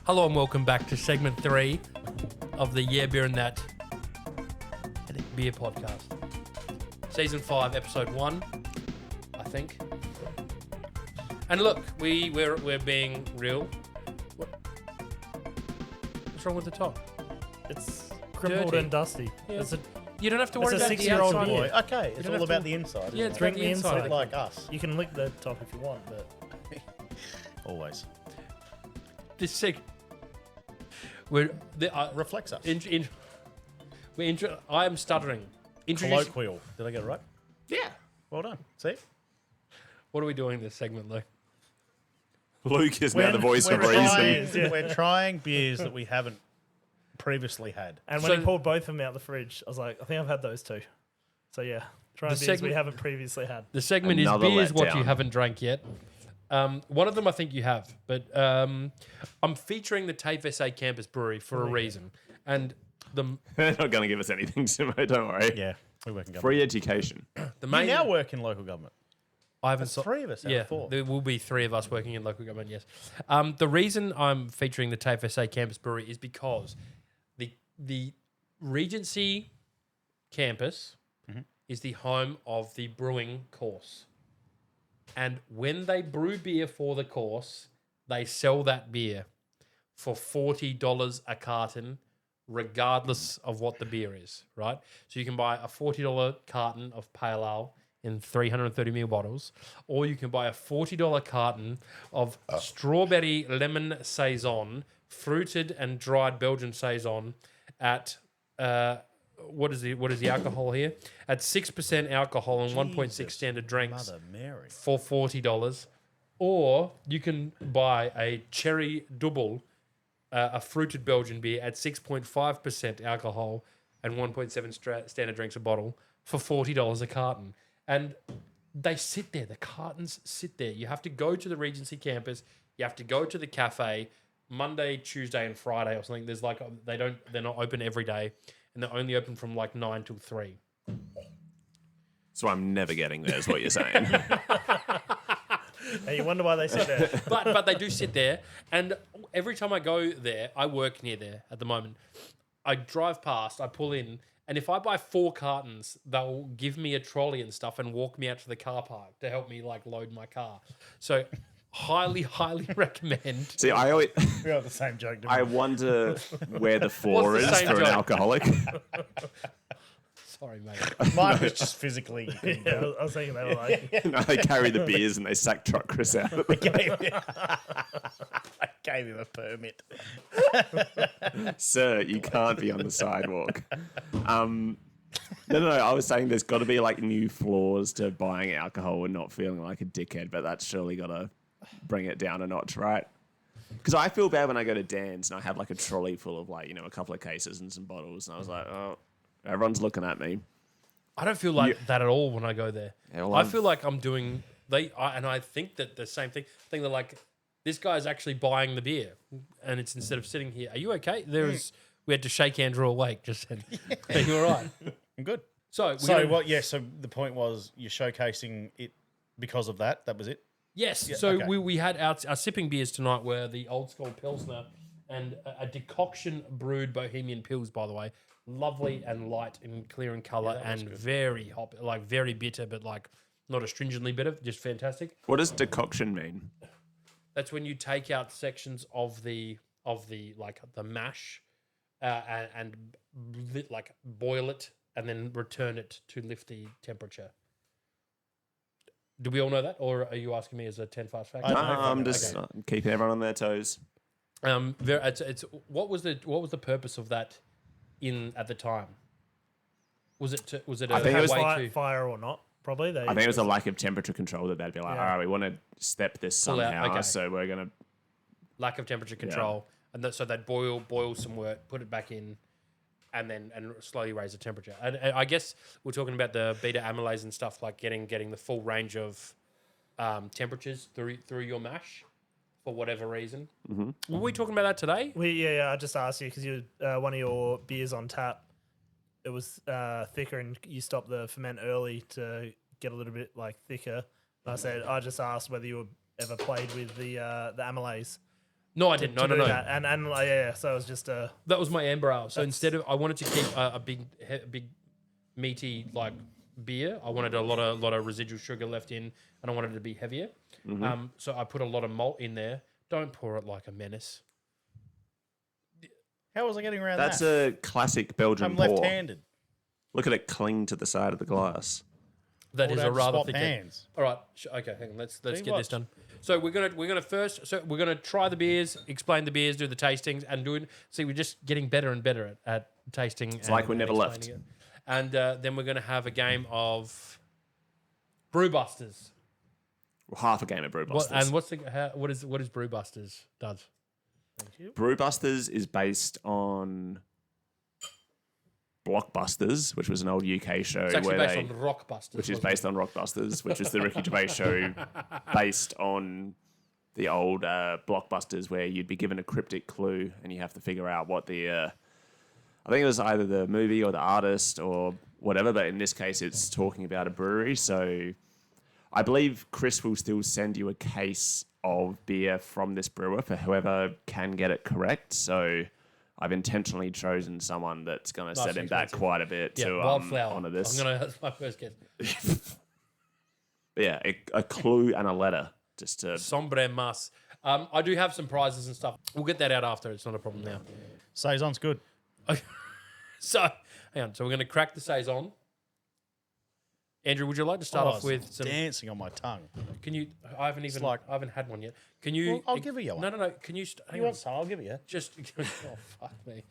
Hello and welcome back to segment 3 of the Yeah Beer and That beer podcast. Season 5, episode 1, I think. And look, we're being real. What's wrong with the top? It's crumpled Dirty. and dusty. Yeah. It's a, You don't have to worry It's a about the 6-year-old outside. boy. Okay, it's don't all have about to- the inside. Yeah, Isn't it's it? Drink about the inside. inside. Like us. you can lick the top if you want, but Always. This Reflects us. I am stuttering. Colloquial. Did I get it right? Yeah. Well done. See? What are we doing in this segment, Luke? Luke is now the voice of reason. We're trying beers that we haven't previously had. and when So- he pulled both of them out the fridge, I was like, I think I've had those two. So yeah, trying The beers segment- we haven't previously had. The segment Another is beers what you letdown. haven't drank yet. One of them I think you have, but I'm featuring the TAFE Campus Brewery for a reason. And the They're not going to give us anything, Simo, don't worry. Yeah, we work in government. Free education. the You main now work in local government. I haven't There's three of us out Yeah, of four. there will be 3 of us working in local government. Yes. The reason I'm featuring the TAFE Campus Brewery is because the Regency campus is the home of the brewing course. And when they brew beer for the course, they sell that beer for $40 a carton, regardless of what the beer is, right? So you can buy a $40 carton of pale ale in 330ml bottles, or you can buy a $40 carton of Strawberry Lemon Saison, fruited and dried Belgian Saison at what is the alcohol here? At 6% alcohol and 1.6 Jesus, standard drinks Mother Mary. for $40. Or you can buy a Cherry Dubbel, a fruited Belgian beer at 6.5% alcohol and 1.7 standard drinks a bottle for $40 a carton. And they sit there. The cartons sit there. You have to go to the Regency campus. You have to go to the cafe Monday, Tuesday, and Friday or something. There's like they're not open every day, and they're only open from like 9 till 3. So I'm never getting there, is what you're saying. Hey, you wonder why they sit there. But they do sit there, and every time I go there, I work near there at the moment. I drive past, I pull in, and if I buy 4 cartons, they'll give me a trolley and stuff and walk me out to the car park to help me like load my car. So highly recommend. See, I always, We have the same joke. I wonder where the 4 What's the is same for an joke? alcoholic. Sorry, mate. Mine was just physically. You couldn't Yeah, do I was thinking they were like, No, they carry the beers and they sack truck Chris out. it. I gave him a permit. Sir, you can't be on the sidewalk. No. I was saying there's got to be like new flaws to buying alcohol and not feeling like a dickhead, but that's surely got to bring it down a notch, right? Because I feel bad when I go to Dan's and I have like a trolley full of like, a couple of cases and some bottles, and I was like, oh, everyone's looking at me. I don't feel like that at all when I go there. Yeah, well, I feel like I'm doing and I think that the same thing. I think they're like, this guy's actually buying the beer, and it's instead of sitting here. Are you okay? We had to shake Andrew awake. Just said, are you all right? I'm good. So What? Yeah. So the point was you're showcasing it because of that. That was it. Yes. Yeah, So okay. we had our sipping beers tonight were the old school Pilsner and a decoction brewed Bohemian Pils, by the way. Lovely and light and clear in colour and very hop, like very bitter, but like not astringently bitter, just fantastic. What does decoction mean? That's when you take out sections of the like the mash and like boil it and then return it to lift the temperature. Do we all know that, or are you asking me as a 10 fast fact? I don't know. I'm just keeping everyone on their toes. It's what was the purpose of that at the time? Was it I think it was fire or not? Probably. I think it was a lack of temperature control that they'd be like, Yeah. all right, we want to step this Pull out, somehow, okay. so we're going to... lack of temperature control, and so they'd boil some wort, put it back in, and slowly raise the temperature. And I guess we're talking about the beta amylase and stuff, like getting the full range of temperatures through your mash for whatever reason. Mm-hmm. Were we talking about that today? Yeah. I just asked you because you one of your beers on tap. It was thicker, and you stopped the ferment early to get a little bit like thicker. And I just asked whether you ever played with the amylase. No, I didn't. No, to no, do no. that. And like, yeah, so it was just a That was my amber ale. So instead of, I wanted to keep a big meaty like beer. I wanted a lot of residual sugar left in, and I wanted it to be heavier. So I put a lot of malt in there. Don't pour it like a menace. How was I getting around That's that? a classic Belgian I'm pour. left-handed. Look at it cling to the side of the glass. That Or is don't a rather swap thick. hands. All right. Okay. Hang on. Let's get what? this done. So we're gonna try the beers, explain the beers, do the tastings, and see we're just getting better and better at tasting. It's like we never left. And then we're gonna have a game of BrewBusters. Well, half a game of BrewBusters. What is BrewBusters does? BrewBusters is based on Blockbusters, which was an old UK show It's actually where based they, on Rockbusters, which is wasn't it? based on Rockbusters, which is the Ricky Gervais show based on the old Blockbusters, where you'd be given a cryptic clue and you have to figure out what the I think it was either the movie or the artist or whatever, but in this case it's talking about a brewery. So I believe Chris will still send you a case of beer from this brewer for whoever can get it correct. So I've intentionally chosen someone that's going to Nice set him and back expensive. quite a bit to Wildflower. honor this. That's my first guess. But yeah, a clue and a letter just to. Sombre Mas. I do have some prizes and stuff. We'll get that out after. It's not a problem now. Saison's good. So, hang on. So we're going to crack the Saison. Andrew, would you like to start off with some? Dancing on my tongue. Can you? I haven't had one yet. Can you? Well, I'll give you one. No. Can you? Hang You on. want some? I'll give you. Just. Oh fuck me.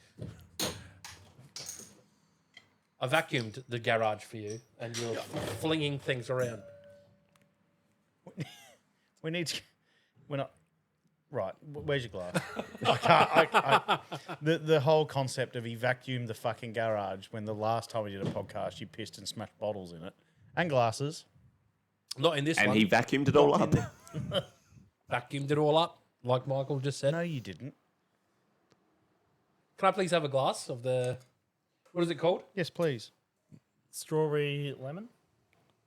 I vacuumed the garage for you, and you're flinging things around. We need to. We're not. Right. Where's your glass? I can't. The whole concept of he vacuumed the fucking garage when the last time we did a podcast, you pissed and smashed bottles in it and glasses. Not in this And one. he vacuumed it all up. Vacuumed it all up, like Michael just said. No, you didn't. Can I please have a glass of the? What is it called? Yes, please. strawberry lemon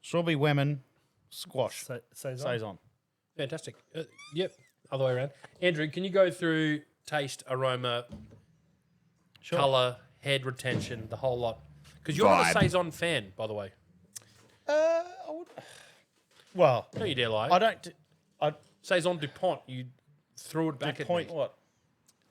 Strawberry lemon squash saison. saison. Fantastic. Yep. Other way around. Andrew, can you go through taste, aroma, Sure. colour, head retention, the whole lot? Because you're not a Vibe. Saison fan, by the way. I would. Well, Don't you dare lie. I don't. I Saison DuPont, you threw it back point at me. what?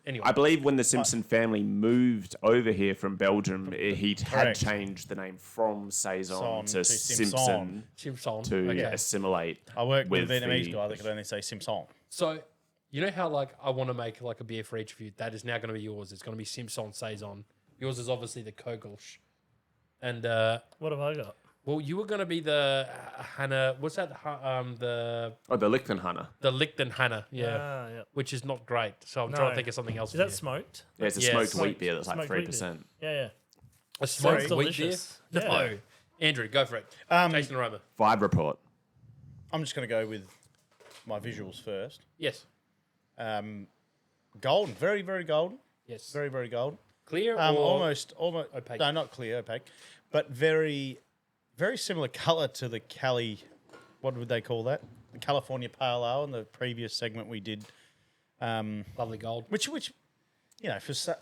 Anyway, I believe when the Simpson family moved over here from Belgium, he had Correct. changed the name from Saison Son to to Simpson Simpson. to Okay. assimilate. I worked with a With Vietnamese the- guy that could only say Simpson. So, you know how like I want to make like a beer for each of you? That is now going to be yours. It's going to be Simpson Saison. Yours is obviously the Kogelsch. And What have I got? well, you were going to be the Hannah. What's that? The Oh, the Lichtenhanna. Lichtenhanna. Yeah. Yeah. Which is not great. So I'm trying to No. think of something else. Is for that you. smoked? Yeah, it's a Yeah, smoked smoked- wheat beer that's like smoked wheat beer. 3%. Yeah. A smoked Sounds wheat beer? delicious. No. Yeah. Andrew, go for it. Taste and aroma. Vibe report. I'm just going to go with my visuals first. Yes. Golden, very, very golden. Yes. Very, very golden. Clear or Almost. opaque? No, not clear, opaque, but very, very similar color to the Cali. What would they call that? The California Pale Ale in the previous segment we did. lovely gold. Which you know,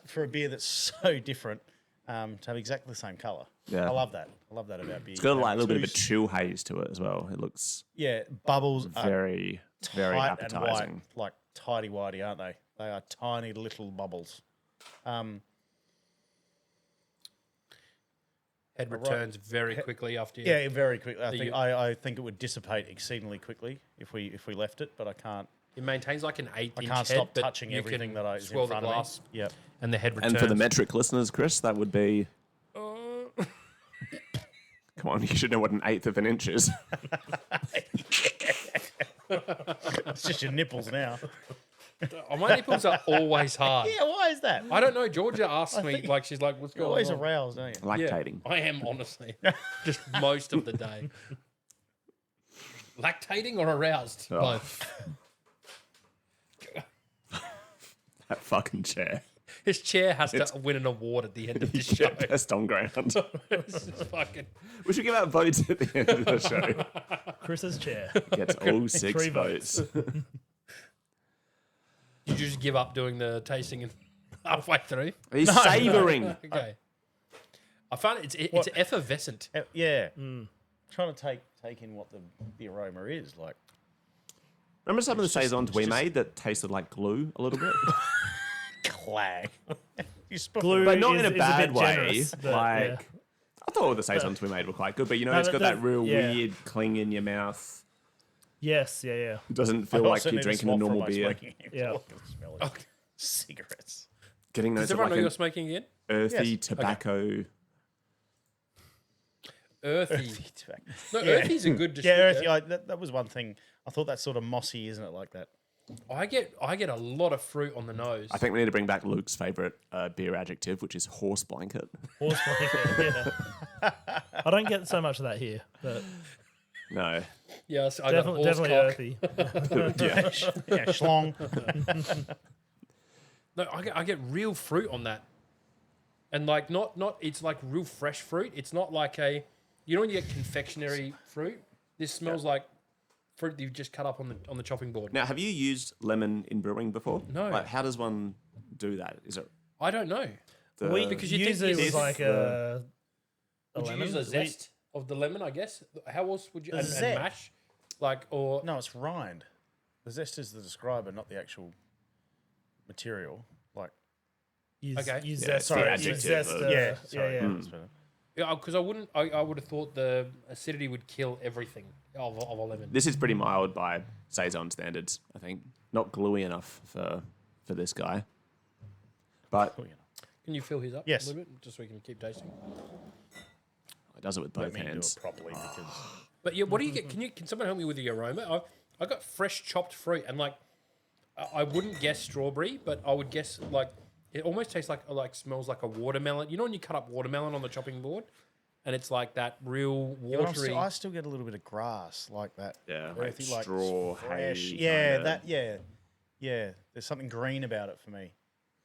for a beer that's so different, to have exactly the same color. Yeah. I love that. I love that about beer. It's got like a little bit of a chill haze to it as well. It looks Yeah, bubbles are very, very tight and white, appetizing. like tidy whitey, aren't they? They are tiny little bubbles. Head returns very quickly after you. Yeah, very quickly. you- I think it would dissipate exceedingly quickly if we left it, but I can't. It maintains like an 8 I inch can't head, stop but touching you everything can that is swirl in front the of glass me. Yep. and the head returns. And for the metric listeners, Chris, that would be. Come on, you should know what an eighth of an inch is. It's just your nipples now. My nipples are always hard. Yeah, why is that? I don't know. Georgia asks me, think like, she's like, what's You're going always on? aroused, don't you? Yeah, Lactating. I am, honestly. Just most of the day. Lactating or aroused? Oh. Both. That fucking chair. His chair has to win an award at the end of the show. Get best on ground. This is fucking... We should give out votes at the end of the show. Chris's chair. Gets all 6 3 votes. Did you just give up doing the tasting and halfway through? He's savouring. Okay. I find it's effervescent. Yeah. Trying to take in what the aroma is like. Remember some of the saisons we made that tasted like glue a little bit? Clag. Glue But not in a is bit way. generous, but, Like, yeah. I thought all the saisons we made were quite good, but No, it's got that real yeah. weird cling in your mouth. Yes, yeah. It doesn't feel like you're drinking a normal beer. Yeah. Cigarettes. Getting Does those everyone know like you're an smoking again? earthy Yes. tobacco. Earthy. tobacco. No, Yeah. earthy's a good Yeah, descriptor. earthy. That was one thing. I thought that's sort of mossy, isn't it? Like that. I get a lot of fruit on the nose. I think we need to bring back Luke's favourite beer adjective, which is horse blanket. Horse blanket, yeah. I don't get so much of that here, but No. Yes, I got definitely horse cock. earthy. Yeah, schlong. No, I get real fruit on that, and like not it's like real fresh fruit. It's not like when you get confectionery fruit. This smells like fruit that you've just cut up on the chopping board. Now, have you used lemon in brewing before? No. Like, how does one do that? Is it I don't know. Because you think use it this- was like a Would you lemon. use the zest of the lemon? I guess. How else would you The and zest? mash? Like or No, it's rind. The zest is the describer, not the actual material. Like, Use, Okay. use Yeah, zest. sorry, for- adjective use zest. of- yeah, Yeah. sorry. Yeah. that's better. yeah, because I wouldn't. I would have thought the acidity would kill everything of a lemon. This is pretty mild by saison standards, I think. Not gluey enough for this guy. But Oh, yeah. Can you fill his up Yes. a little bit just so we can keep tasting? it does it with Let both me do hands. it properly because But yeah, what do you get? Can someone help me with the aroma? I got fresh chopped fruit, and like I wouldn't guess strawberry, but I would guess like it almost tastes like smells like a watermelon. You know when you cut up watermelon on the chopping board, and it's like that real yeah, but watery. I still get a little bit of grass like that. Yeah, like Earthy, like straw, fresh. hay. Yeah, kinda. that. Yeah. There's something green about it for me,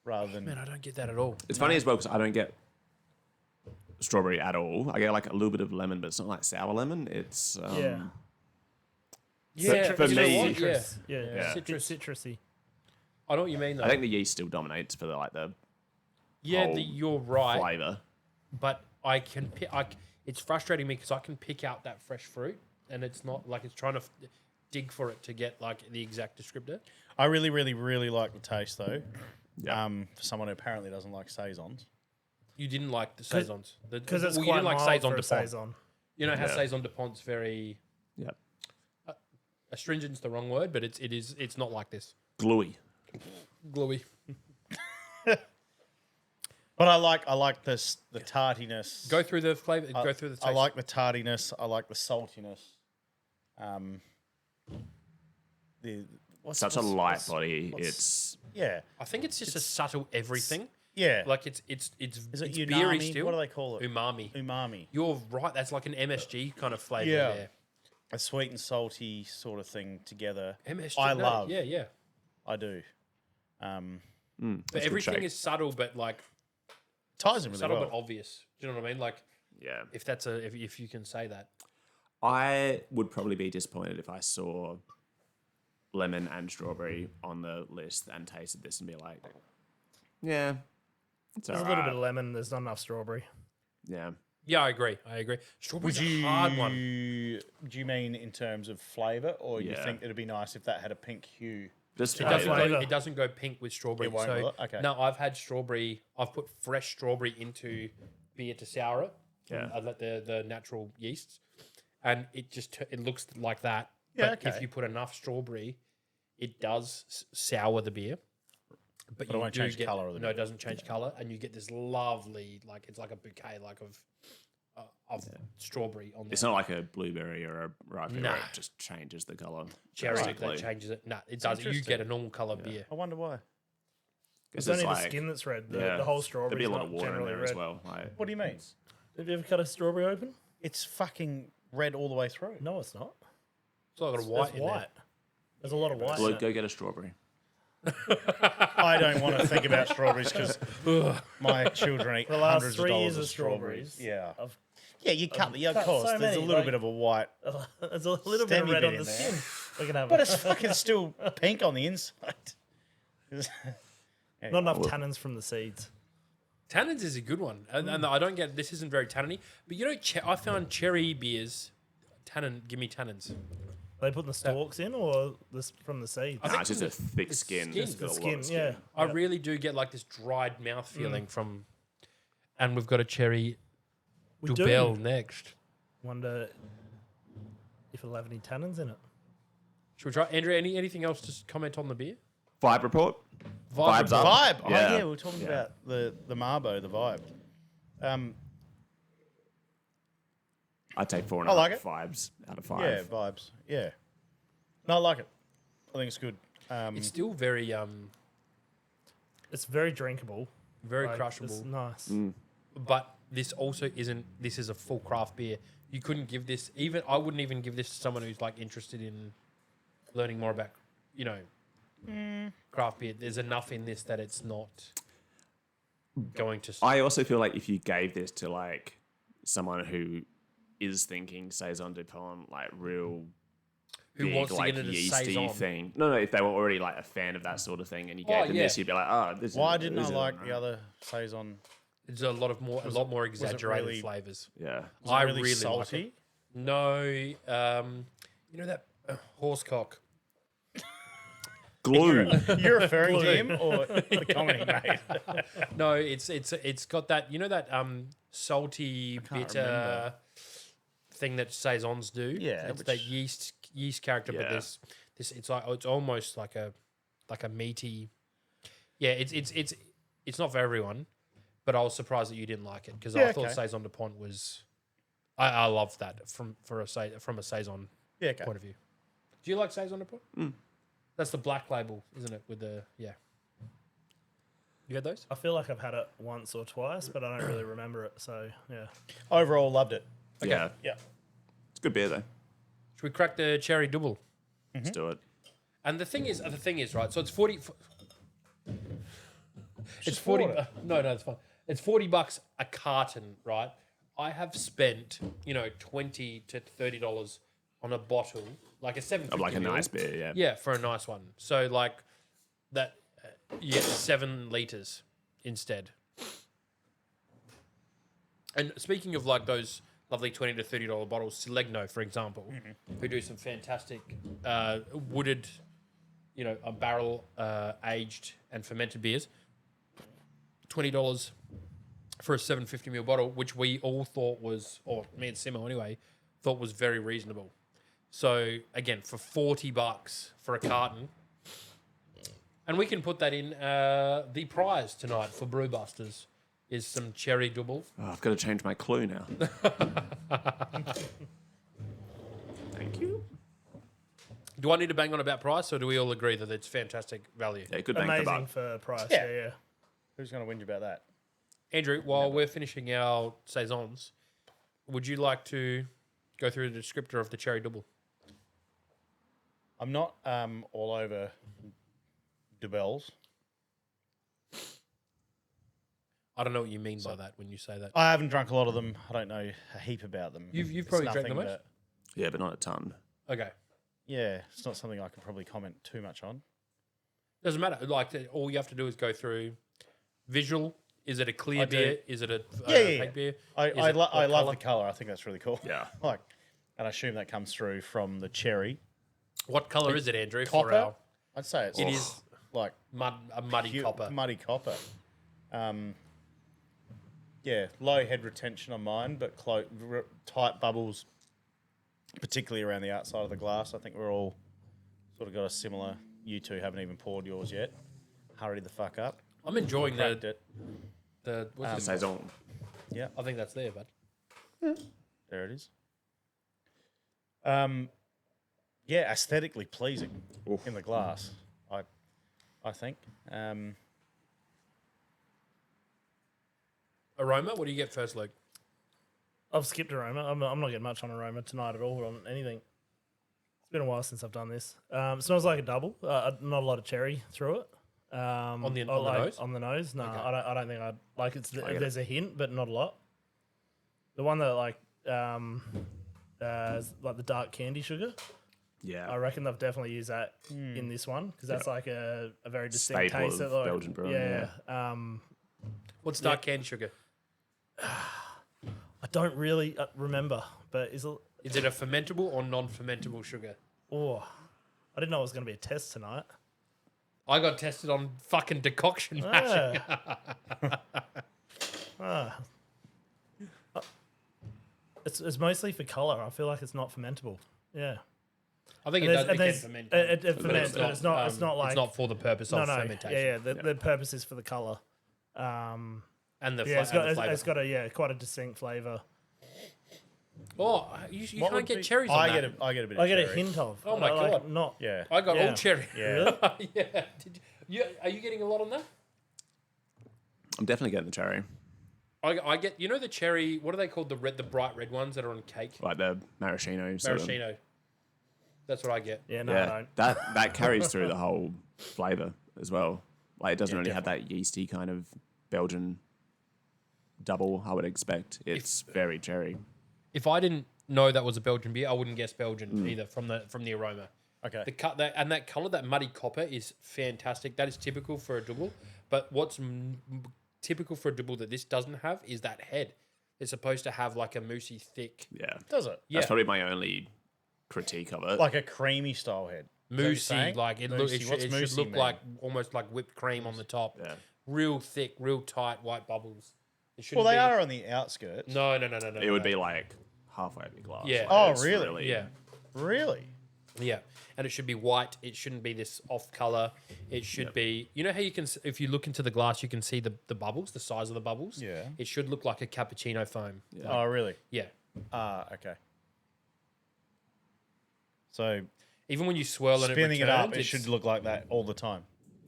rather than Man, I don't get that at all. It's funny as well because I don't get strawberry at all. I get like a little bit of lemon, but it's not like sour lemon. It's Yeah. Yeah, for you know me- what? citrus. Yeah. Yeah. Citrus. Citrusy. I know what you mean though. I think the yeast still dominates for the yeah, whole you're right. flavour. But I can pick. It's frustrating me because I can pick out that fresh fruit, and it's not like it's trying to dig for it to get like the exact descriptor. I really, really, really like the taste though. Yeah. For someone who apparently doesn't like saisons. You didn't like the saisons Because it's you quite didn't like mild saison for a de Pont. saison. You know how Yeah. saison de Pont's very Yeah. astringent's the wrong word, but it's not like this Gluey. gluey. But I like the tartiness. Go through the flavor. I, go through the taste. I like the tardiness. I like the saltiness. Such a light what's- body. what's- It's Yeah, I think it's just a subtle everything. yeah. Like it's Is it it's unami? beery still. What do they call it? Umami. Umami. You're right. That's like an MSG kind of flavor Yeah. there. A sweet and salty sort of thing together. MSG. I no, love. Yeah. I do. But that's a good everything shake. is subtle, but like Ties in really subtle well. but obvious. Do you know what I mean? Like Yeah. if you can say that. I would probably be disappointed if I saw lemon and strawberry on the list and tasted this and be like, yeah, it's There's a little bit of lemon. There's not enough strawberry. Yeah. Yeah, I agree. Strawberry's a hard one. Do you mean in terms of flavour, or you Yeah. think it'd be nice if that had a pink hue? Just It flavour. doesn't flavour. go. It doesn't go pink with strawberry. It won't, so will it? Okay. no, I've had strawberry. I've put fresh strawberry into beer to sour it. Yeah. I let the natural yeasts, and it just it looks like that. Yeah, But if okay. you put enough strawberry, it does sour the beer. But it you won't do change the get, colour of the No, beer. it doesn't change colour, and you get this lovely, like it's like a bouquet, like of strawberry on there. It's not like a blueberry or a raspberry where Nah. it just changes the colour. cherry drastically. that changes it. No, it does. You interesting. get a normal colour beer. I wonder why. It's 'Cause only like- the skin that's red. The, yeah, the whole There'd strawberry be is a lot not of water in generally there red. as well. Like, What do you mean? Have you ever cut a strawberry open? It's fucking red all the way through. No, it's not. It's like a white. There's in white. There's a lot of white. in Luke, it. go get a strawberry. I don't want to think about strawberries because my children eat The last hundreds 3 of dollars years of of strawberries. strawberries. Yeah. I've- Yeah, you cut the cut of course. so There's a many, little like- bit of a white, There's a little bit of Stemmy red bit on in the there. skin. We can have but it. it's fucking still pink on the inside. Not enough tannins from the seeds. Tannins is a good one, and I don't get this isn't very tanniny, but you know, I found cherry beers give me tannins. Are they putting the stalks in or this from the seeds? Nah, it's just a thick skin. skin. It's got a lot Skin, of skin. yeah. I really do get like this dried mouth feeling from, and we've got a cherry We Dubbel do. next. Wonder if it'll have any tannins in it. Should we try, Andrew? Anything else to comment on the beer? Vibe report. Vibe Vibes up. Vibe. Oh Yeah. yeah, we were talking about the Marbo, the vibe. I'd take 4.5 I like it. vibes out of 5. Yeah, vibes. Yeah. No, I like it. I think it's good. It's still very It's very drinkable. very Like, crushable. It's nice. But this also isn't. This is a full craft beer. You couldn't give this even. I wouldn't even give this to someone who's like interested in learning more about, craft beer. There's enough in this that it's not going to. I also feel like if you gave this to like someone who is thinking Saison du Pont, like real who big, wants to like get into yeasty saison? thing. No, if they were already like a fan of that sort of thing and you gave them this, you'd be like, oh, this Why is, didn't this I is like alright. the other Saison? It's a lot more exaggerated really- flavors. Yeah. Was it I really really salty? like it. No, you know that horsecock. Glue. You're referring to him or the comedy mate? No, it's got that that salty bitter remember. thing that saisons do. Yeah, it's which- that yeast character, but Yeah. this it's like it's almost like a meaty. Yeah, it's not for everyone, but I was surprised that you didn't like it because I thought okay. Saison du Pont was. I love that from a saison Yeah, okay. point of view. Do you like Saison du Pont? That's the black label, isn't it? With the You had those? I feel like I've had it once or twice, but I don't really remember it. So yeah. Overall, loved it. Yeah. Yeah. It's good beer though. Should we crack the Cherry Dubbel? Let's do it. And the thing is, right? So it's 40. It's 40. order. No, it's fine. It's $40 a carton, right? I have spent $20 to $30 on a bottle, like a 750 Of like a ml. nice beer, yeah. Yeah, for a nice one. So like that, you get 7 liters instead. And speaking of like those lovely $20 to $30 bottles, Selegno, for example, who do some fantastic wooded, a barrel aged and fermented beers. $20 for a 750ml bottle, which we all thought was, or me and Simo anyway, thought was very reasonable. So again, for $40 for a carton, and we can put that in the prize tonight for BrewBusters is some Cherry Dubbel. Oh, I've got to change my clue now. Thank you. Do I need to bang on about price, or do we all agree that it's fantastic value? Yeah, good bang for Amazing buck. for price. Yeah. Yeah. Who's going to whinge about that? Andrew, while we're finishing our saisons, would you like to go through the descriptor of the Cherry Dubbel? I'm not all over Dubbels. I don't know what you mean by that when you say that. I haven't drunk a lot of them. I don't know a heap about them. You've It's probably drank the nothing most? that- Yeah, but not a ton. Okay. Yeah, it's not something I can probably comment too much on. Doesn't matter. Like, all you have to do is go through visual. Is it a clear I do. beer? Is it a Yeah. fake beer? I Is it love colour? the colour. I think that's really cool. Yeah. And I assume that comes through from the cherry. What color is it, Andrew? Copper? For our I'd say it's It is like a muddy pure- copper. Muddy copper. Yeah, low head retention on mine, but tight bubbles, particularly around the outside of the glass. I think we're all sort of got a similar. You two haven't even poured yours yet. Hurry the fuck up. I'm enjoying Cracked the it. what's it Saison. Yeah, I think that's there, bud. there it is. Yeah, aesthetically pleasing Oof. in the glass. I think. Aroma? What do you get first, Luke? I've skipped aroma. I'm not getting much on aroma tonight at all on anything. It's been a while since I've done this. It smells like a double. Not a lot of cherry through it. On the like, nose? On the nose? No, Okay. I don't think I'd like. It's get there's a hint, but not a lot. The one that is like the dark candy sugar. Yeah. I reckon they've definitely used that in this one because that's like a very distinct Staple taste. of Like, Belgian brewing, yeah. What's dark candy sugar? I don't really remember, but is it a fermentable or non-fermentable sugar? Oh, I didn't know it was going to be a test tonight. I got tested on fucking decoction mashing. It's mostly for colour. I feel like it's not fermentable. Yeah. I think it And does. It can there's- ferment. it ferments, but it's not. It's not like it's not for the purpose of no. fermentation. Yeah. The purpose is for the colour. And the Yeah, flavor. it's got a quite a distinct flavour. Oh, you What can't would get be- cherries on I that. get a bit. Of I get a cherry. hint of. Oh my like, God. Not. Yeah. I got Yeah. all cherry. Yeah. Yeah. Are you getting a lot on that? I'm definitely getting the cherry. I get. You know the cherry. What are they called? The bright red ones that are on cake. Like the maraschino. sort of. Maraschino. That's what I get. Yeah. No, I Yeah, don't. that carries through the whole flavour as well. Like it doesn't really have that yeasty kind of Belgian double I would expect. It's very cherry. If I didn't know that was a Belgian beer, I wouldn't guess Belgian either from the aroma. Okay. The cut that and that color, that muddy copper, is fantastic. That is typical for a double. But what's typical for a double that this doesn't have is that head. It's supposed to have like a moussey, thick, Yeah. Does it? Yeah. That's probably my only critique of it. Like a creamy style head. Is that what you're moussey. saying? Like it Moussey. should What's moussey look mean? like almost like whipped cream on the top. Yeah. Real thick, real tight white bubbles. It Well, shouldn't they be, are on the outskirts. No. It would be like halfway up your glass. Yeah. Like, Oh, it's really? Yeah. Really? Yeah, and it should be white. It shouldn't be this off color. It should be. You know how you can, if you look into the glass, you can see the bubbles, the size of the bubbles. Yeah. It should look like a cappuccino foam. Oh, really? Yeah. Okay. So Even when you swirl and spinning it it up, returns, it should look like that all the time.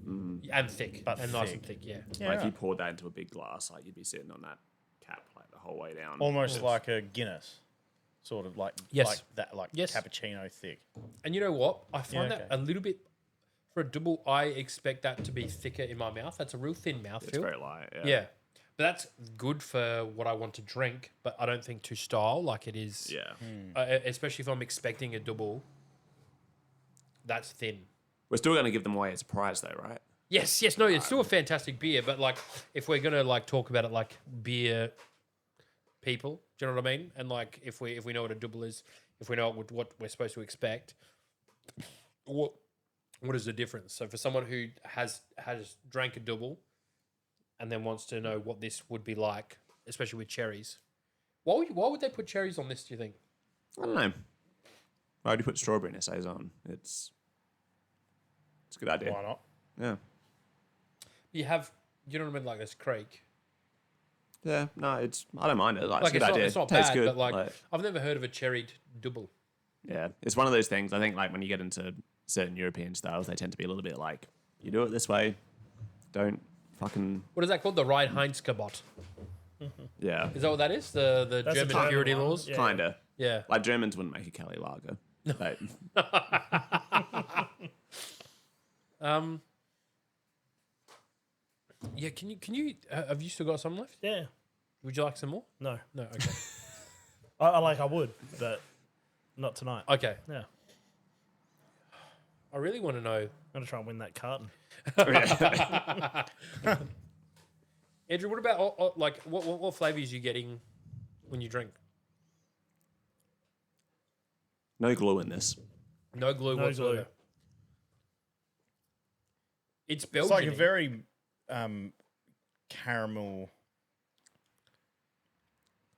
and thick, But and nice and thick. thick. Yeah. Yeah. Like if right. you poured that into a big glass, like you'd be sitting on that cap like the whole way down. Almost like a Guinness, sort of like Yes. like that, like Yes. cappuccino thick. And you know what? I find Yeah, that okay. a little bit. For a double, I expect that to be thicker in my mouth. That's a real thin It's mouthfeel. very light. Yeah. Yeah. But that's good for what I want to drink, but I don't think to style like it is. Yeah. Especially if I'm expecting a double. That's thin. We're still going to give them away as a prize though, right? Yes, no, it's still a fantastic beer, but like if we're gonna like talk about it like beer people, do you know what I mean? And like if we know what a double is, if we know what we're supposed to expect, what is the difference? So for someone who has drank a double and then wants to know what this would be like, especially with cherries, why would they put cherries on this? Do you think? I don't know. Why would you put strawberry in a saison? It's a good idea. Why not? Yeah. You know what I mean? Like this Creek. Yeah. No, I don't mind it. Like, Like it's a good idea. it's not Tastes bad, good. but like I've never heard of a cherried double. Yeah, it's one of those things. I think like when you get into certain European styles, they tend to be a little bit like, you do it this way, don't fucking What is that called? The Reinheitsgebot. yeah, Is that what that is? The That's a German German purity one. laws? Yeah. kinda. Yeah. Like Germans wouldn't make a Kelly lager. But Yeah, can you have you still got some left? Yeah. Would you like some more? No. No, okay. I would, but not tonight. Okay. Yeah. I really want to know. I'm gonna try and win that carton. Andrew, what about like what flavors are you getting when you drink? no glue in this. No glue No whatsoever. glue. It's It's Belgian. like a very caramel.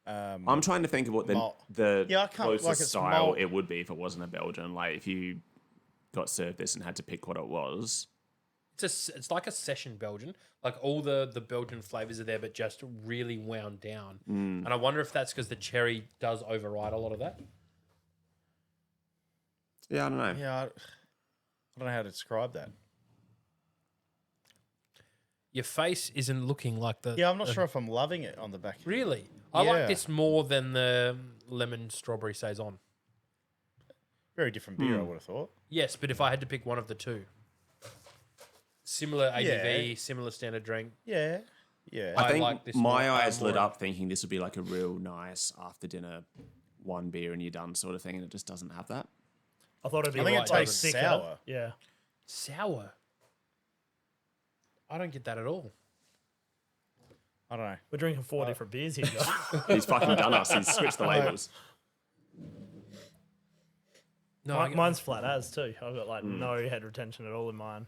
I'm trying to think of what Malt. the Yeah, I can't- closest like it's style malt. it would be if it wasn't a Belgian. Like if you got served this and had to pick what it was. It's like a session Belgian. Like all the Belgian flavors are there, but just really wound down. And I wonder if that's because the cherry does override a lot of that. Yeah, I don't know. Yeah, I don't know how to describe that. Your face isn't looking like the. Yeah, I'm not sure if I'm loving it on the back. Really, I like Yeah. this more than the lemon strawberry saison. Very different beer, I would have thought. Yes, but if I had to pick one of the two, similar ABV, similar standard drink. Yeah, yeah. I I think like this my more- eyes lit more- up thinking this would be like a real nice after dinner one beer and you're done sort of thing, and it just doesn't have that. I thought it'd be I think it right tastes thicker. sour. Yeah. Sour. I don't get that at all. I don't know. We're drinking 4 different beers here, guys. He's fucking done us. He's switched the labels. No, Mine's flat as too. I've got like no head retention at all in mine.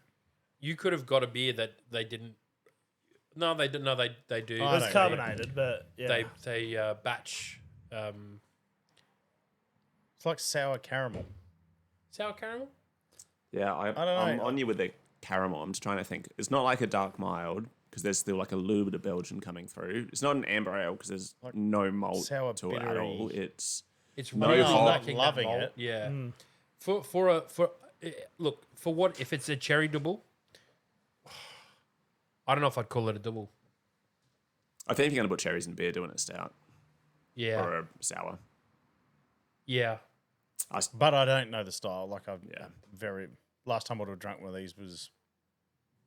you could have got a beer that they didn't. No, they didn't. No, they do. I It's don't carbonated, but yeah. They batch It's like sour caramel. sour caramel. Yeah, don't know. I'm on you with the caramel. I'm just trying to think. It's not like a dark mild because there's still like a little bit of Belgian coming through. It's not an amber ale because there's no malt sour to it at all. bittery. It's It's No really hop. lacking that Loving malt. it. Yeah. For look for what if it's a cherry double? I don't know if I'd call it a double. I think if you're going to put cherries in beer, doing a stout Yeah. or a sour. Yeah. But I don't know the style. Like I've Yeah. very last time I would have drunk one of these was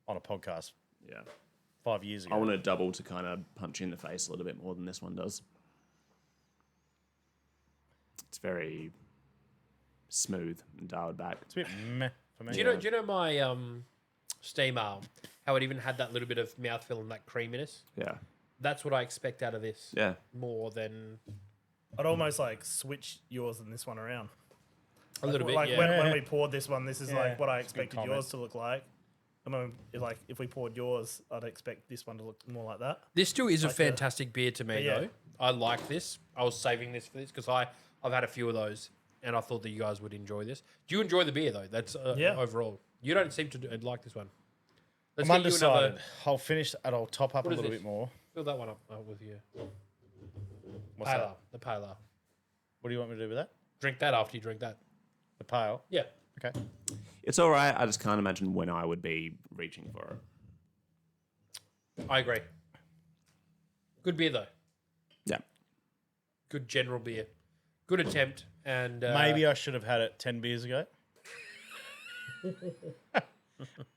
on a podcast Yeah. 5 years ago. I want a double to kind of punch you in the face a little bit more than this one does. It's very smooth and dialed back. It's a bit meh for me. Do you know my steam ale? How it even had that little bit of mouthfeel and that creaminess. Yeah. That's what I expect out of this. Yeah. More than I'd almost like switch yours and this one around. a little bit. Like Yeah. when we poured this one, this is Yeah, like what I that's a good expected comment. yours to look like. I mean, like if we poured yours, I'd expect this one to look more like that. This still is a Like fantastic beer to me, yeah. though. I like this. I was saving this for this because I've had a few of those, and I thought that you guys would enjoy this. Do you enjoy the beer though? That's Yeah. overall. You don't seem to like this one. Let's I'm get you another. undecided. I'll finish and I'll top up What a is little this? bit more. Fill that one up with you. What's Pale that? ale. The pale ale. What do you want me to do with that? Drink that after you drink that. The pale. Yeah. Okay. It's all right. I just can't imagine when I would be reaching for it. I agree. Good beer though. Yeah. Good general beer. Good attempt. And Maybe I should have had it 10 beers ago.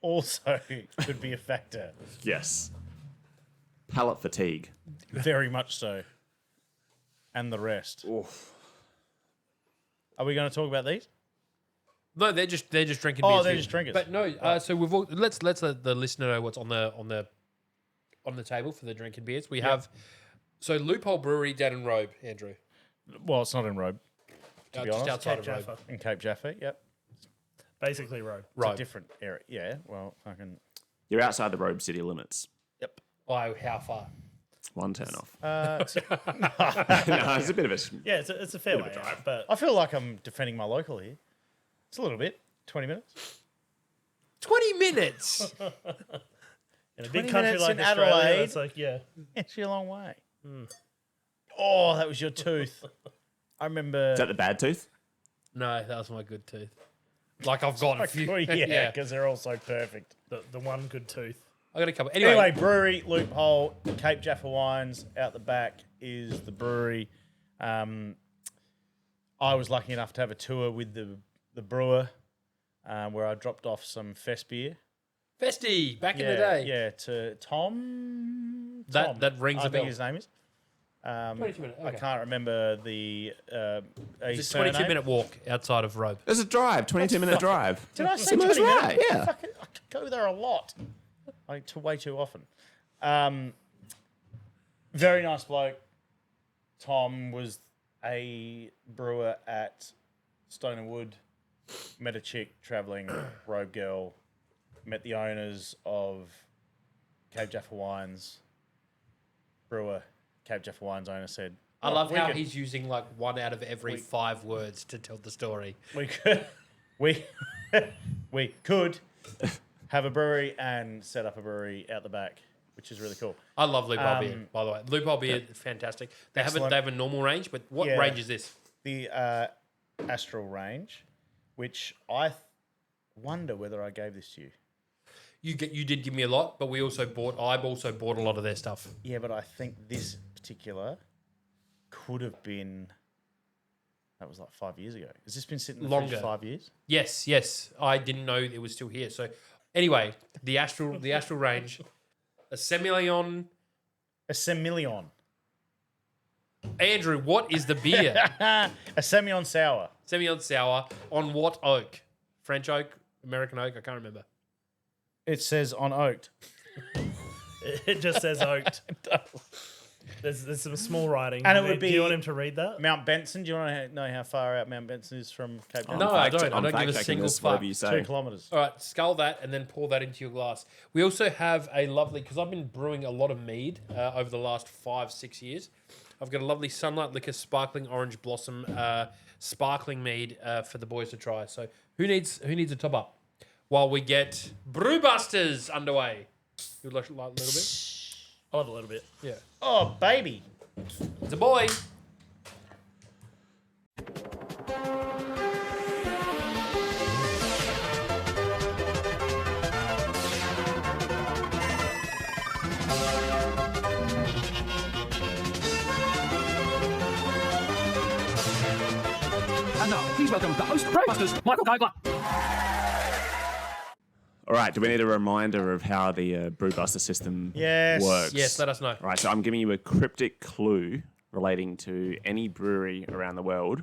Also, could be a factor. Yes. Palate fatigue. Very much so. And the rest. Oof. Are we going to talk about these? No, they're just drinking. Oh, beers they're here. just drinkers. But no, so we've all, let's let the listener know what's on the table for the drinking beers. We have so Loophole Brewery down in Robe, Andrew, Well, it's not in Robe. be just honest. outside Cape of Robe. Jaffa. In Cape Jaffa, yep. Basically, road. It's a Robe. different area. Yeah, well, fucking... You're outside the Robe city limits. Yep. By how far? One turn off. I No, it's a bit of a. Yeah, it's a fair way drive. out, but feel like I'm defending my local here. It's a little bit. 20 minutes. 20 minutes. in a 20 big country minutes like in Australia, Adelaide. it's like It's a long way. Oh, that was your tooth. I remember... Is that the bad tooth? No, that was my good tooth. Like I've got a few. Oh, yeah, Yeah. because they're all so perfect. the one good tooth. I got a couple. Anyway, brewery, Loophole, Cape Jaffa Wines. Out the back is the brewery. I was lucky enough to have a tour with the brewer where I dropped off some Fest beer. Festy back in the day. Yeah, to Tom. That rings I a bell. think his name is. 22 minutes. I Okay. can't remember the It's a 22-minute walk outside of Robe. There's a drive, 22-minute drive. Did I say That's 20 minutes? right, yeah. Fucking, I go there a lot. Way too often. Very nice bloke. Tom was a brewer at Stone and Wood. Met a chick travelling, Robe girl. Met the owners of Cape Jaffa Wines. Brewer, Cape Jaffa Wines owner said, I love we how could- he's using like one out of every 5 words to tell the story. we could we could have a brewery and set up a brewery out the back, which is really cool. I love Loophole beer, by the way. Loophole beer, fantastic. They Excellent. have a normal range, but what Yeah. range is this? The Astral range, which I wonder whether I gave this to you. You did give me a lot, but I've also bought a lot of their stuff. Yeah, but I think this particular could have been. That was like 5 years ago. Has this been sitting in the fridge Longer. for 5 years? Yes. I didn't know it was still here. So anyway, the Astral range, a Semillon. A Semillon. Andrew, what is the beer? A Semillon sour. Semillon sour on what oak? French oak, American oak? I can't remember. It says on oaked. It just says oaked. There's some small writing. And it would Do you be- want him to read that? Mount Benson. Do you want to know how far out Mount Benson is from Cape Town? No, I don't. I I'm don't give a fact-checking single this, fuck. whatever you say. 2 kilometres. All right, scull that and then pour that into your glass. We also have a lovely, because I've been brewing a lot of mead over the last 5-6 years. I've got a lovely Sunlight Liquor Sparkling Orange Blossom sparkling mead for the boys to try. So who needs a top up? While we get BrewBusters underway. You would like a little bit? I'll have a little bit. Yeah. Oh, baby. It's a boy. And now, please welcome the host, BrewBusters, Michael Geigler. All right, do we need a reminder of how the BrewBuster system Yes. works? Yes, let us know. All right, so I'm giving you a cryptic clue relating to any brewery around the world.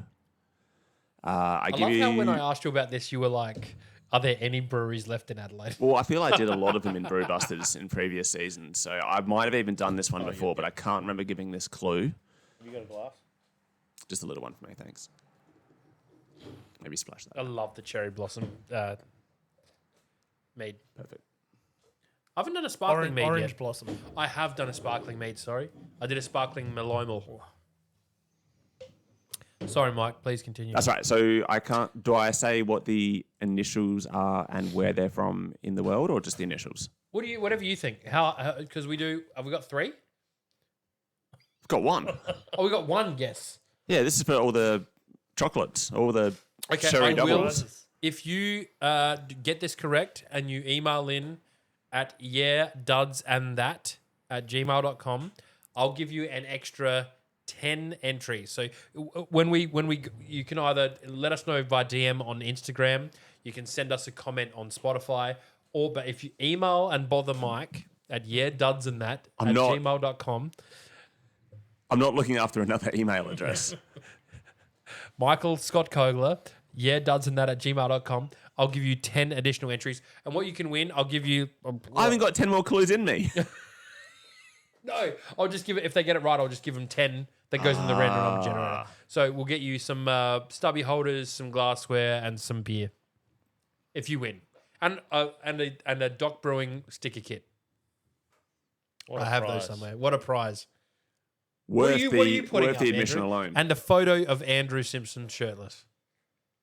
I I give love you. how when I asked you about this, you were like, are there any breweries left in Adelaide? Well, I feel I did a lot of them in BrewBusters in previous seasons, so I might have even done this one before, but I can't remember giving this clue. Have you got a glass? Just a little one for me, thanks. Maybe splash that. I love the cherry blossom mead. Perfect. I haven't done a sparkling mead Orange yet. blossom. I have done a sparkling mead, sorry. I did a sparkling Meloimel. Sorry, Mike, please continue. That's right. So I can't. Do I say what the initials are and where they're from in the world, or just the initials? Whatever you think. How? Because we do. Have we got 3? I've got one. Oh, we got 1 guess. Yeah, this is for all the chocolates, all the Okay, Cherry I will. Dubbels. If you get this correct and you email in at yeahdudsandthat at gmail.com, I'll give you an extra 10 entries. So when you can either let us know via DM on Instagram, you can send us a comment on Spotify, but if you email and bother Mike at yeahdudsandthat at gmail.com. I'm not looking after another email address. Michael Scott Kogler, yeahdudsandthat at gmail.com. I'll give you 10 additional entries. And what you can win, I'll give you... I haven't got 10 more clues in me. No, I'll just give it... If they get it right, I'll just give them 10 that goes in the random number generator. So we'll get you some stubby holders, some glassware, and some beer. If you win. And a Doc Brewing sticker kit. What a I have prize. those somewhere. What a prize. worth What are you putting worth up, the admission Andrew? alone. And a photo of Andrew Simpson shirtless.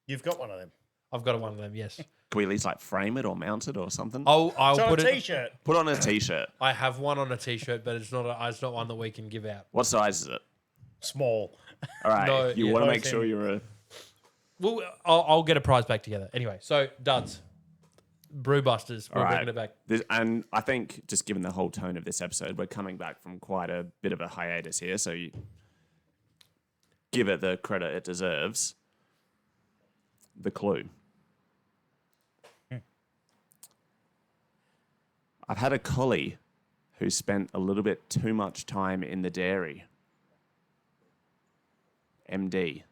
You've got one of them. I've got one of them, yes. Can we at least like frame it or mount it or something? I'll It's on put a it... T-shirt. Put on a T-shirt. I have one on a T-shirt, but it's not one that we can give out. What size is it? Small. All right. No, you yeah. want to Both make sure in. you're a... Well, I'll get a prize back together. Anyway, so duds, BrewBusters, we're All right. bringing it back. And I think just given the whole tone of this episode, we're coming back from quite a bit of a hiatus here, so you give it the credit it deserves. The clue. I've had a collie who spent a little bit too much time in the dairy. MD.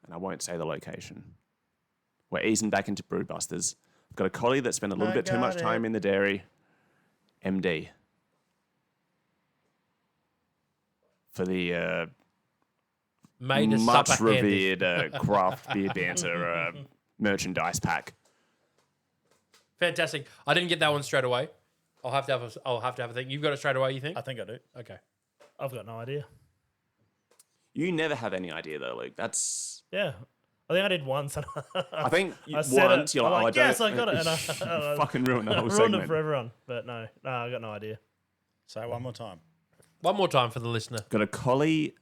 And I won't say the location. We're easing back into BrewBusters. I've got a collie that spent a little bit too much time in the dairy. MD. For the Made us much supper handy. revered craft beer banter merchandise pack. Fantastic. I didn't get that one straight away. I'll have to have a think. You've got it straight away, you think? I think I do. Okay. I've got no idea. You never have any idea though, Luke. That's Yeah. I think I did once. And I think I said once it. you're I'm like, oh, I yes, don't. I got it. And I fucking ruined the whole ruined segment. it for everyone. But no, I got no idea. Say it one more time. One more time for the listener. Got a collie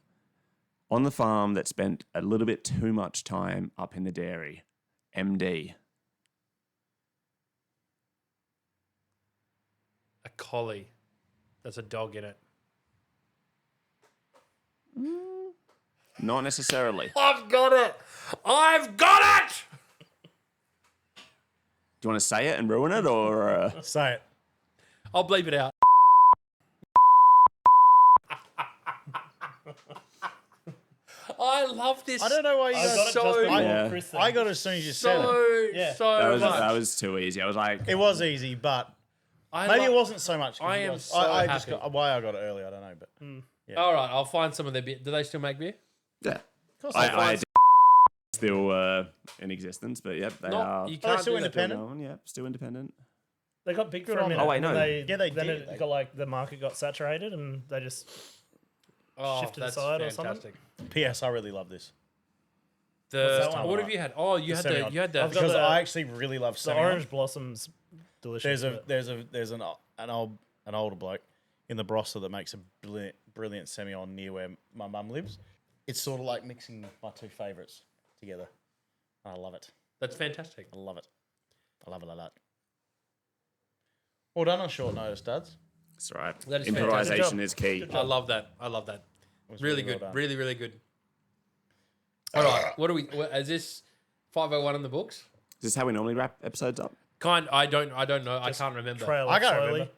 on the farm that spent a little bit too much time up in the dairy. MD. A collie. There's a dog in it. Not necessarily. Do I've got it. I've got it. you want to say it and ruin it, or Say it. I'll bleep it out. I love this. I don't know why you I got guys. it so- just before Yeah. Chris said. I got it as soon as you said it. Yeah. so much. That was too easy. I was like, It was easy, but I maybe love- it wasn't so much. 'cause I you am guys- so I just happy. got why I got it early. I don't know, but All right, I'll find some of their beer. Do they still make beer? yeah. course I still in existence, but yep, they No, are you Are they can't still do that. independent? going. Yeah, still independent. They got big Good for a on minute. them. Oh, wait, no. Yeah, they then did. it got like the market got saturated and they just Oh, Shifted that's aside or something? fantastic. P.S. I really love this The that one? what have you had? Oh, you had the Semillon. you had the I've got because the- I actually really love the Semillon. orange blossoms delicious. There's an older bloke in the Barossa that makes a brilliant Semillon near where my mum lives. It's sort of like mixing my two favourites together. I love it. That's fantastic. I love it. I love it a lot. Well done on short notice, Duds. That's all right. That is Improvisation fantastic. is key. I love that. I love that. It was Really well good. done. Really, really good. All right. What is this 501 in the books? Is this how we normally wrap episodes up? I don't know. I can't remember. trail I off can't slowly. remember.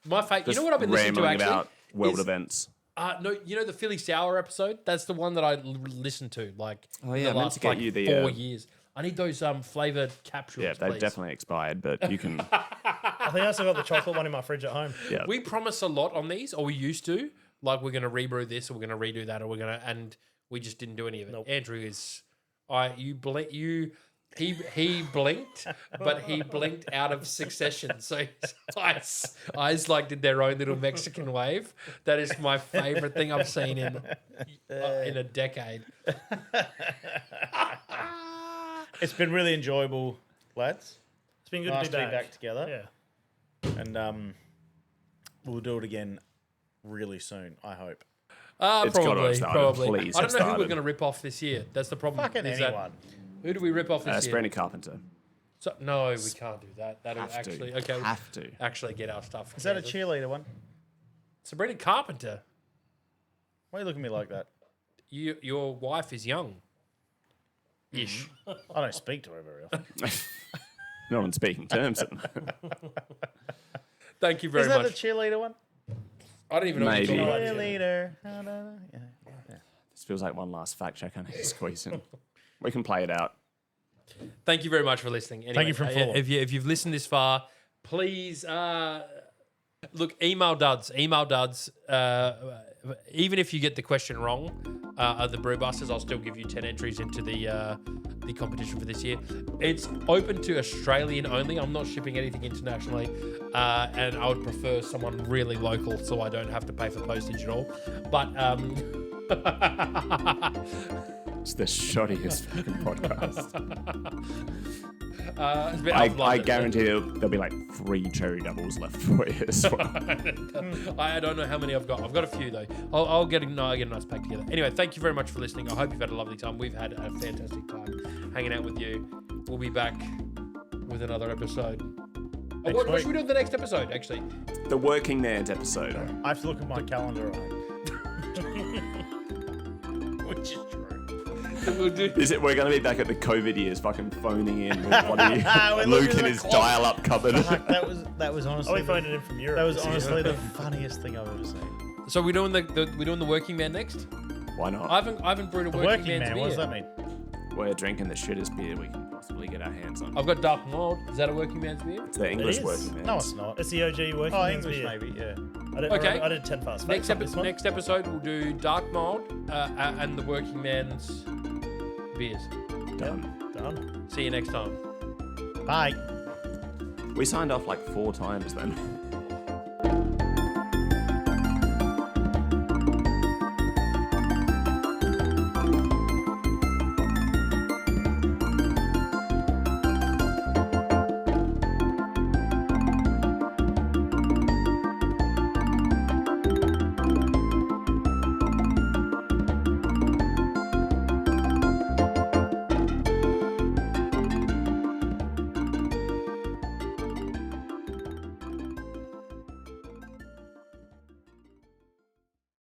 My fate. You Just know what I've been listening to rambling actually? about world is- events. No, you know the Philly Sour episode? That's the one that I listened to like Oh, in yeah, the I meant last to get like you the, 4 years. I need those flavored capsules. Yeah, they've please. definitely expired, but you can. I think I still got the chocolate one in my fridge at home. Yeah. We promise a lot on these, or we used to. Like we're gonna rebrew this, or we're gonna redo that, or we're gonna, and we just didn't do any of it. Andrew is, he blinked, but he blinked out of succession. So his eyes like did their own little Mexican wave. That is my favorite thing I've seen in a decade. It's been really enjoyable, lads. It's been good Nice to be back. together. Yeah. And we'll do it again really soon, I hope. It's gotta Probably, have started. probably. Please I have don't know who we're started. going to rip off this year. That's the problem. Fucking is that- anyone. who do we rip off this year? Sabrina Carpenter. So, no, we can't do that. That'll Have actually to. okay. Have to. Actually, get our stuff. Is that a together. cheerleader one? Sabrina Carpenter. Why are you looking at me like that? Your wife is young. Ish. I don't speak to her very often. Not on speaking terms. Thank you very Is that much. the cheerleader one? I don't even know. Maybe. What you're talking about. Cheerleader. Yeah. This feels like one last fact check I need to squeeze in. We can play it out. Thank you very much for listening. Anyway, you from Fulham. if you've listened this far, please look. Email Duds. Email Duds. Even if you get the question wrong of the BrewBusters, I'll still give you 10 entries into the competition for this year. It's open to Australian only. I'm not shipping anything internationally, and I would prefer someone really local so I don't have to pay for postage at all. But It's the shoddiest fucking podcast. it's been- I I've loved it. guarantee there'll be like 3 cherry doubles left for you as well. I don't know how many I've got. I've got a few though. I'll get a nice pack together. Anyway, thank you very much for listening. I hope you've had a lovely time. We've had a fantastic time hanging out with you. We'll be back with another episode. What should we do in the next episode? Actually, The Working Man's episode. I have to look at my calendar at home. Which is true. we'll do. We're going to be back at the COVID years, fucking phoning in with bloody We're Luke looking in at his the clock. dial-up cupboard. That was Oh, honestly. we phoned it in from Europe. That was this year. honestly the funniest thing I've ever seen. So we're doing the working man next. Why not? I haven't brewed a The working, working man's man. beer. What does that mean? We're drinking the shittest beer we can possibly get our hands on. I've got dark mold. Is that a working man's beer? It's the English It is. Working Man's. No, it's not. It's the OG working Oh, man's English beer. maybe. Yeah. Okay. I did 10 fast facts Next, on this one. next episode we'll do dark mold and the working man's beers. Done. Done. See you next time. Bye. We signed off like 4 times then.